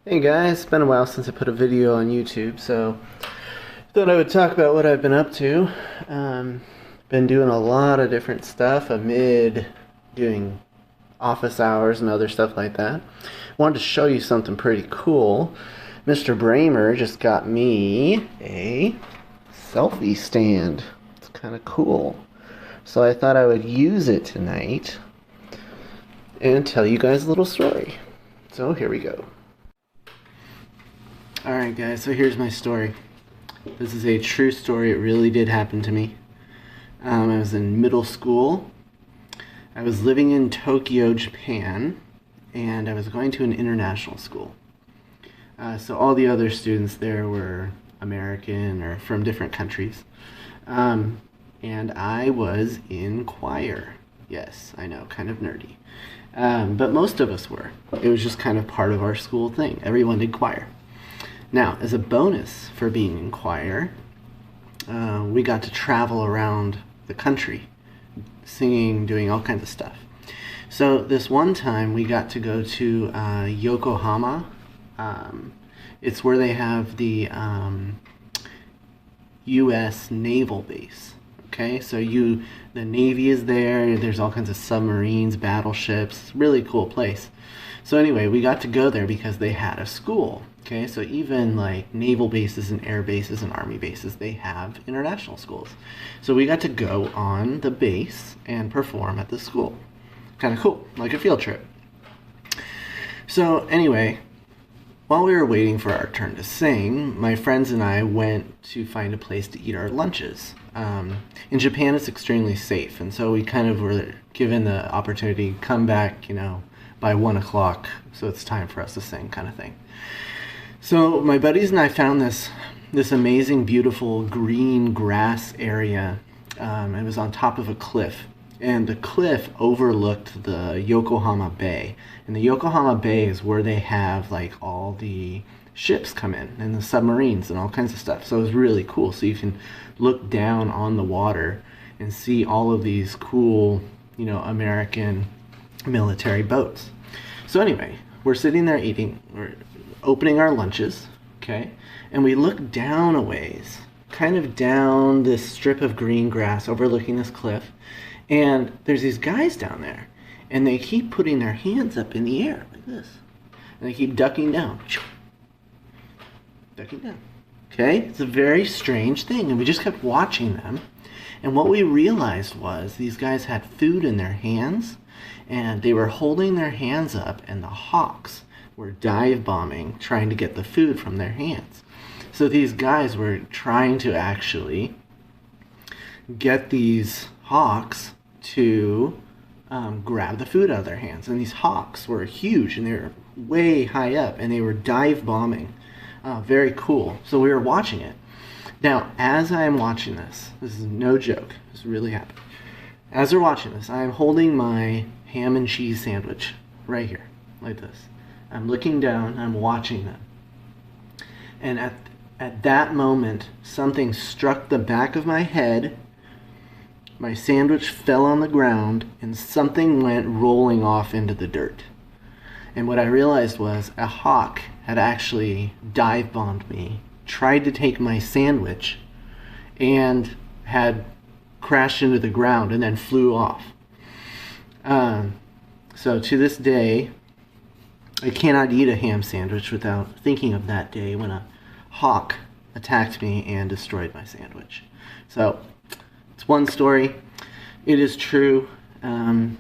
Hey guys, it's been a while since I put a video on YouTube, so thought I would talk about what I've been up to. Been doing a lot of different stuff amid doing office hours and other stuff like that. Wanted to show you something pretty cool. Mr. Bramer just got me a selfie stand. It's kind of cool. So I thought I would use it tonight and tell you guys a little story. So here we go. Alright guys, so here's my story. This is a true story. It really did happen to me. I was in middle school. I was living in Tokyo, Japan, and I was going to an international school. So all the other students there were American or from different countries. And I was in choir. Yes, I know, kind of nerdy. But most of us were. It was just kind of part of our school thing. Everyone did choir. Now, as a bonus for being in choir, we got to travel around the country, singing, doing all kinds of stuff. So this one time we got to go to Yokohama. It's where they have the U.S. naval base. Okay, so the Navy is there. There's all kinds of submarines, battleships. Really cool place. So anyway, we got to go there because they had a school. Okay, so even like naval bases and air bases and army bases, they have international schools. So we got to go on the base and perform at the school. Kind of cool, like a field trip. So anyway, while we were waiting for our turn to sing, my friends and I went to find a place to eat our lunches. In Japan, it's extremely safe, and so we kind of were given the opportunity to come back, by 1 o'clock, so it's time for us to sing, kind of thing. So my buddies and I found this amazing, beautiful green grass area. It was on top of a cliff, and the cliff overlooked the Yokohama Bay. And the Yokohama Bay is where they have like all the ships come in, and the submarines and all kinds of stuff. So it was really cool. So you can look down on the water and see all of these cool, American military boats. So anyway, we're sitting there eating, we're opening our lunches, okay? And we look down a ways, kind of down this strip of green grass overlooking this cliff, and there's these guys down there, and they keep putting their hands up in the air like this, and they keep ducking down. Ducking down. Okay? It's a very strange thing, and we just kept watching them. And what we realized was these guys had food in their hands, and they were holding their hands up, and the hawks were dive bombing, trying to get the food from their hands. So these guys were trying to actually get these hawks to grab the food out of their hands. And these hawks were huge, and they were way high up, and they were dive bombing. Very cool. So we were watching it. Now, as I am watching this is no joke, this really happened. As we're watching this, I am holding my ham and cheese sandwich right here, like this. I'm looking down, I'm watching them. And at that moment, something struck the back of my head, my sandwich fell on the ground, and something went rolling off into the dirt. And what I realized was a hawk had actually dive bombed me, tried to take my sandwich, and had crashed into the ground and then flew off. So to this day, I cannot eat a ham sandwich without thinking of that day when a hawk attacked me and destroyed my sandwich. So it's one story. It is true. You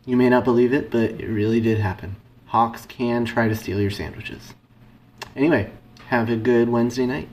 may not believe it, but it really did happen. Hawks can try to steal your sandwiches. Anyway, have a good Wednesday night.